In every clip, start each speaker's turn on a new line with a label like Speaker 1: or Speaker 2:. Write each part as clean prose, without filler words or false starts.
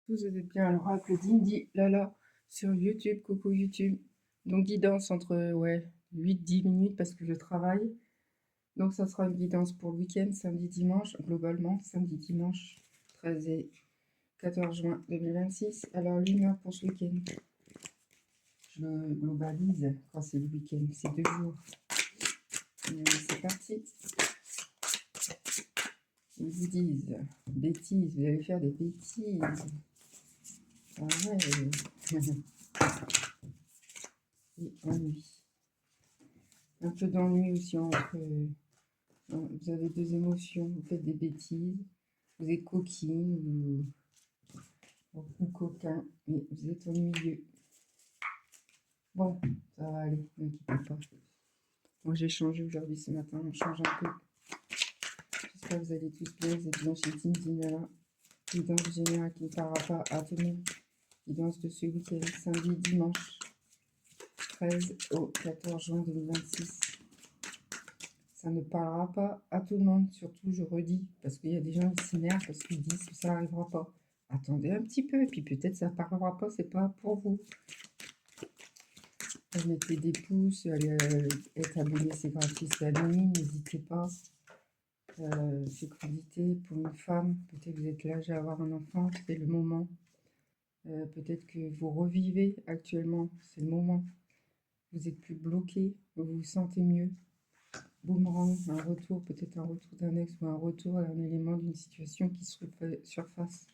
Speaker 1: Vous êtes bien à l'oracle d'Indy Lala sur YouTube. Coucou YouTube. Donc guidance entre 8-10 minutes parce que je travaille. Donc ça sera une guidance pour le week-end, samedi, dimanche, globalement, samedi, dimanche, 13 et 14 juin 2026. Alors l'humeur pour ce week-end. Je globalise quand c'est le week-end, c'est 2 jours. C'est parti. Ils vous disent, bêtises, vous allez faire des bêtises. Ah ouais. Et ennui. Un peu d'ennui aussi entre... vous avez deux émotions, vous faites des bêtises, vous êtes coquine ou coquin, mais vous êtes ennuyeux. Bon, ça va aller, ne quittez pas. Moi j'ai changé aujourd'hui ce matin, on change un peu. J'espère que vous allez tous bien, vous êtes bien chez Team Dinala. Guidance générale qui ne parlera pas à tout le monde. Guidance de ce week-end, samedi, dimanche, 13 au 14 juin 2026. Ça ne parlera pas à tout le monde, surtout je redis, parce qu'il y a des gens qui s'énervent parce qu'ils disent que ça n'arrivera pas. Attendez un petit peu, et puis peut-être ça ne parlera pas, c'est pas pour vous. Mettez des pouces, allez être abonné, c'est gratuit, c'est anonyme, n'hésitez pas. Fécondité pour une femme, peut-être que vous êtes là, j'ai à avoir un enfant, c'est le moment. Peut-être que vous revivez actuellement, c'est le moment. Vous êtes plus bloqué, vous vous sentez mieux. Boomerang, un retour, peut-être un retour d'un ex ou un retour d'un élément d'une situation qui se surface.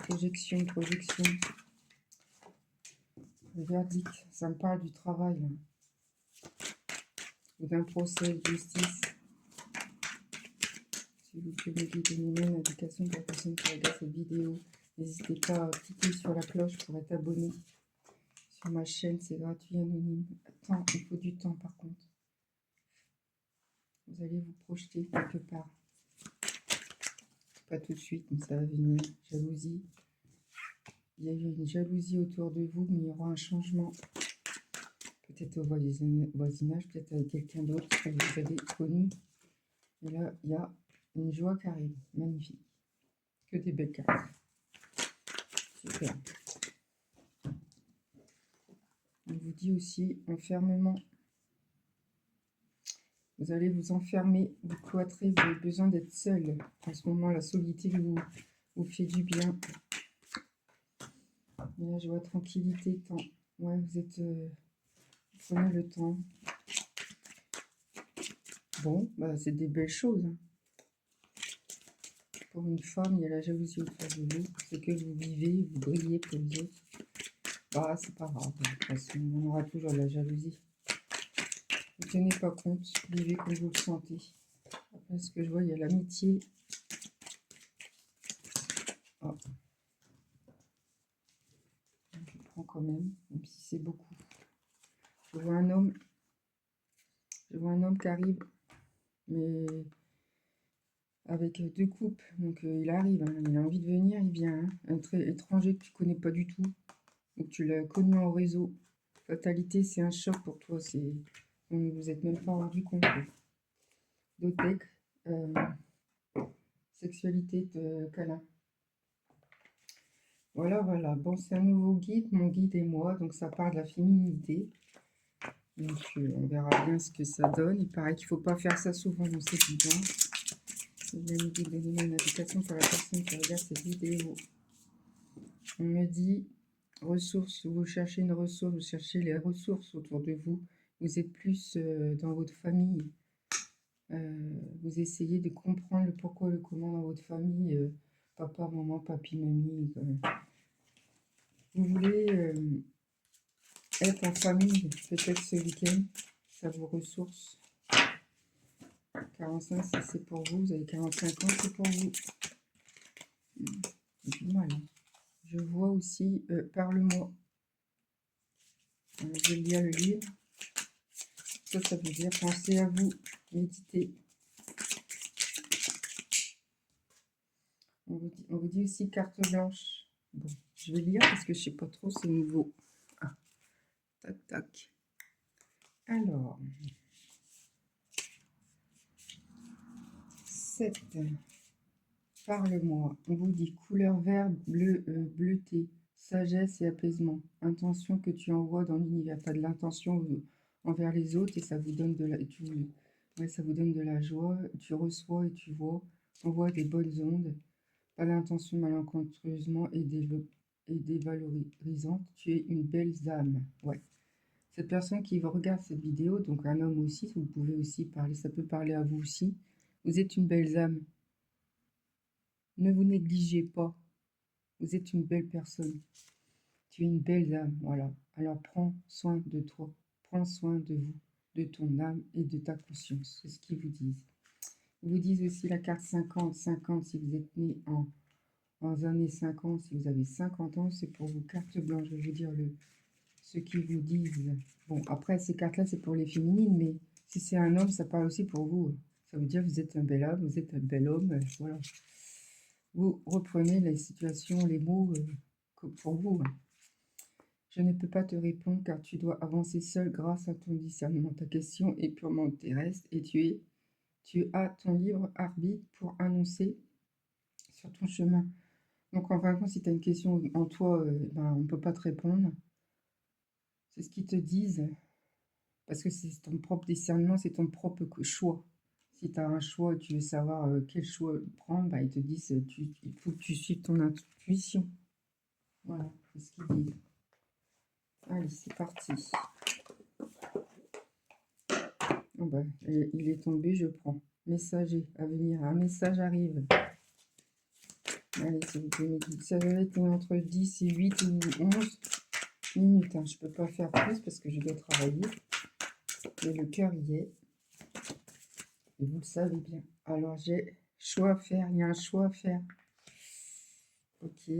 Speaker 1: Projection. Le verdict, ça me parle du travail. Là. Ou d'un procès de justice. Si vous pouvez guider une indication pour la personne qui regarde cette vidéo, n'hésitez pas à cliquer sur la cloche pour être abonné. Sur ma chaîne, c'est gratuit, anonyme. Attends, il faut du temps par contre. Vous allez vous projeter quelque part. Pas tout de suite, mais ça va venir. Jalousie. Il y a une jalousie autour de vous, mais il y aura un changement. Peut-être au voisinage, peut-être avec quelqu'un d'autre que vous avez connu. Et là, il y a une joie qui arrive. Magnifique. Que des belles cartes. Super. On vous dit aussi enfermement. Vous allez vous enfermer, vous cloîtrer, vous avez besoin d'être seul. En ce moment, la solitude vous fait du bien. Et là, je vois tranquillité, temps. Ouais, vous êtes... prenez le temps. Bon, bah, c'est des belles choses. Hein. Pour une femme, il y a la jalousie autour de vous. Ce que vous vivez, vous brillez pour les autres. Bah, c'est pas grave. De toute façon, on aura toujours de la jalousie. Ne tenez pas compte, vivez comme vous le sentez. Après, ce que je vois, il y a l'amitié. Oh. Je prends quand même si c'est beaucoup. Je vois un homme qui arrive, mais avec deux coupes. Donc il arrive, hein, il a envie de venir, il vient. Hein. Un étranger que tu connais pas du tout, donc tu l'as connu en réseau. Fatalité, c'est un choc pour toi. Vous ne vous êtes même pas rendu compte. Dotec, sexualité de câlin. Voilà. Bon, c'est un nouveau guide, mon guide et moi. Donc ça parle de la féminité. Donc on verra bien ce que ça donne. Il paraît qu'il ne faut pas faire ça souvent dans cette vidéo. Il y a une guide donner une indication pour la personne qui regarde cette vidéo. On me dit ressources, vous cherchez une ressource, vous cherchez les ressources autour de vous. Vous êtes plus dans votre famille. Vous essayez de comprendre le pourquoi, le comment dans votre famille. Papa, maman, papi, mamie. Vous voulez être en famille, peut-être ce week-end. Ça vous ressource. 45, si c'est pour vous. Vous avez 45 ans, c'est pour vous. C'est du mal. Hein. Je vois aussi, parle-moi. Je vais lire le livre. Ça veut dire pensez à vous, méditez. On vous dit aussi carte blanche. Bon, je vais lire parce que je ne sais pas trop, c'est nouveau. Ah, tac. Alors, 7. Parle-moi. On vous dit couleur vert, bleu, bleuté, sagesse et apaisement. Intention que tu envoies dans l'univers. Tu as de l'intention envers les autres et ça vous donne de la, ouais, ça vous donne de la joie. Tu reçois et tu vois. Envoie des bonnes ondes. Pas l'intention malencontreusement et dévalorisante. Tu es une belle âme. Ouais. Cette personne qui regarde cette vidéo, donc un homme aussi, vous pouvez aussi parler, ça peut parler à vous aussi. Vous êtes une belle âme. Ne vous négligez pas. Vous êtes une belle personne. Tu es une belle âme, voilà. Alors prends soin de toi. Prends soin de vous, de ton âme et de ta conscience. C'est ce qu'ils vous disent. Ils vous disent aussi la carte 50. 50 si vous êtes né en années 50, si vous avez 50 ans, c'est pour vous carte blanche. Je vais vous dire ce qu'ils vous disent. Bon, après, ces cartes-là, c'est pour les féminines, mais si c'est un homme, ça parle aussi pour vous. Ça veut dire que vous êtes un bel homme, vous êtes un bel homme, voilà. Vous reprenez les situations, les mots pour vous. Je ne peux pas te répondre car tu dois avancer seul grâce à ton discernement. Ta question est purement terrestre et tu as ton libre arbitre pour annoncer sur ton chemin. Donc en fin de compte, si tu as une question en toi, ben, on ne peut pas te répondre. C'est ce qu'ils te disent. Parce que c'est ton propre discernement, c'est ton propre choix. Si tu as un choix et tu veux savoir quel choix prendre, bah, ils te disent il faut que tu suives ton intuition. Voilà, c'est ce qu'ils disent. Allez, c'est parti. Oh bah, il est tombé, je prends. Messager à venir, un message arrive. Allez, s'il vous plaît, ça doit être entre 10 et 8 ou 11 minutes. Hein. Je ne peux pas faire plus parce que je dois travailler. Mais le cœur y est. Et vous le savez bien. Alors, j'ai choix à faire. Il y a un choix à faire. Ok.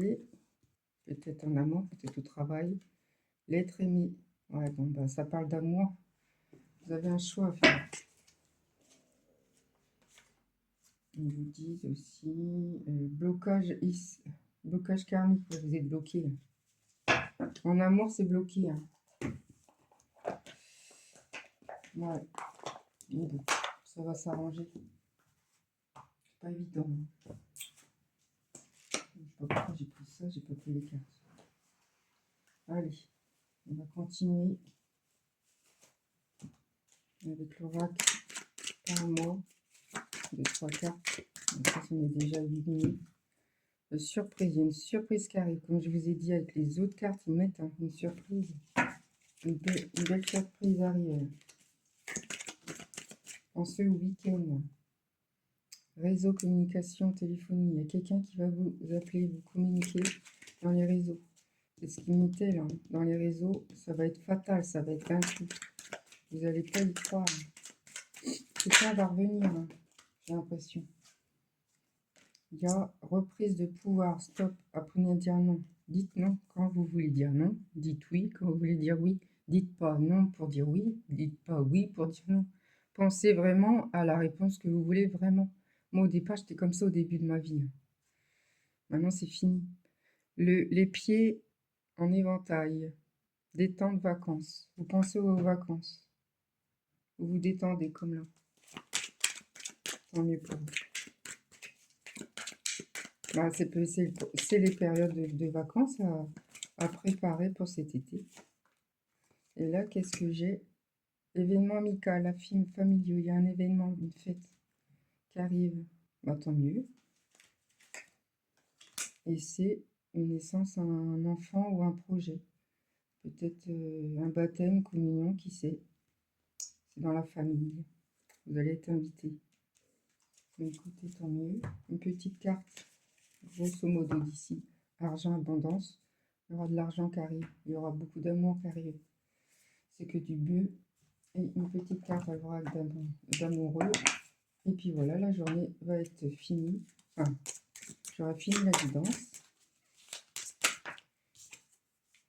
Speaker 1: Peut-être en amour, peut-être au travail. L'être aimé. Ouais, bon, bah, ça parle d'amour. Vous avez un choix à faire. Ils vous disent aussi blocage karmique. Vous êtes bloqué. En amour, c'est bloqué. Hein. Ouais. Bon, ça va s'arranger. C'est pas évident. Hein. Je sais pas pourquoi j'ai pris ça, j'ai pas pris les cartes. Allez, on va continuer avec l'oracle par mois de 3 cartes. Donc ça, on est déjà 8 minutes. Surprise, il y a une surprise qui arrive. Comme je vous ai dit avec les autres cartes, ils mettent hein, une surprise. Une belle surprise arrive. Pensez au week-end. Réseau, communication, téléphonie. Il y a quelqu'un qui va vous appeler, vous communiquer dans les réseaux. C'est ce qui m'était là. Dans les réseaux, ça va être fatal, ça va être un coup. Vous n'allez pas y croire. Quelqu'un va revenir, hein, j'ai l'impression. Il y a reprise de pouvoir. Stop. Apprenez à dire non. Dites non quand vous voulez dire non. Dites oui quand vous voulez dire oui. Dites pas non pour dire oui. Dites pas oui pour dire non. Pensez vraiment à la réponse que vous voulez vraiment. Moi, au départ, j'étais comme ça au début de ma vie. Maintenant, c'est fini. Les pieds en éventail. Des temps de vacances. Vous pensez aux vacances. Vous vous détendez comme là. Tant mieux pour vous. Bah, c'est les périodes de vacances à préparer pour cet été. Et là, qu'est-ce que j'ai? Événement amical, la film familiaux. Il y a un événement, une fête qui arrive. Bah, tant mieux. Et c'est une naissance, un enfant ou un projet. Peut-être un baptême, communion, qui sait. C'est dans la famille. Vous allez être invité. Mais écoutez, tant mieux. Une petite carte, grosso modo d'ici. Argent, abondance. Il y aura de l'argent qui arrive. Il y aura beaucoup d'amour qui arrive. C'est que du but. Et une petite carte à vrac d'amoureux. Et puis voilà, la journée va être finie. Enfin, j'aurai fini la guidance.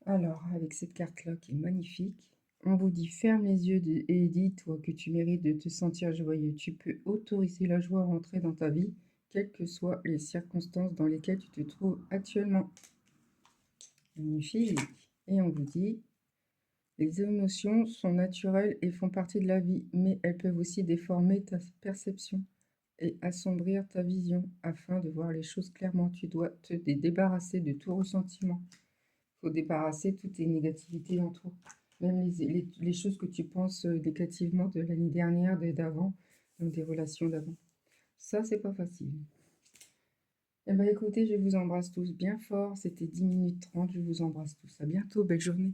Speaker 1: Alors, avec cette carte-là qui est magnifique, on vous dit ferme les yeux et dis-toi que tu mérites de te sentir joyeux. Tu peux autoriser la joie à rentrer dans ta vie, quelles que soient les circonstances dans lesquelles tu te trouves actuellement. Magnifique. Et on vous dit, les émotions sont naturelles et font partie de la vie, mais elles peuvent aussi déformer ta perception. et assombrir ta vision afin de voir les choses clairement. Tu dois te débarrasser de tout ressentiment. Il faut débarrasser toutes tes négativités en toi. Même les choses que tu penses négativement de l'année dernière, d'avant, donc des relations d'avant. Ça, c'est pas facile. Eh bien, écoutez, je vous embrasse tous bien fort. C'était 10 minutes 30. Je vous embrasse tous. À bientôt. Belle journée.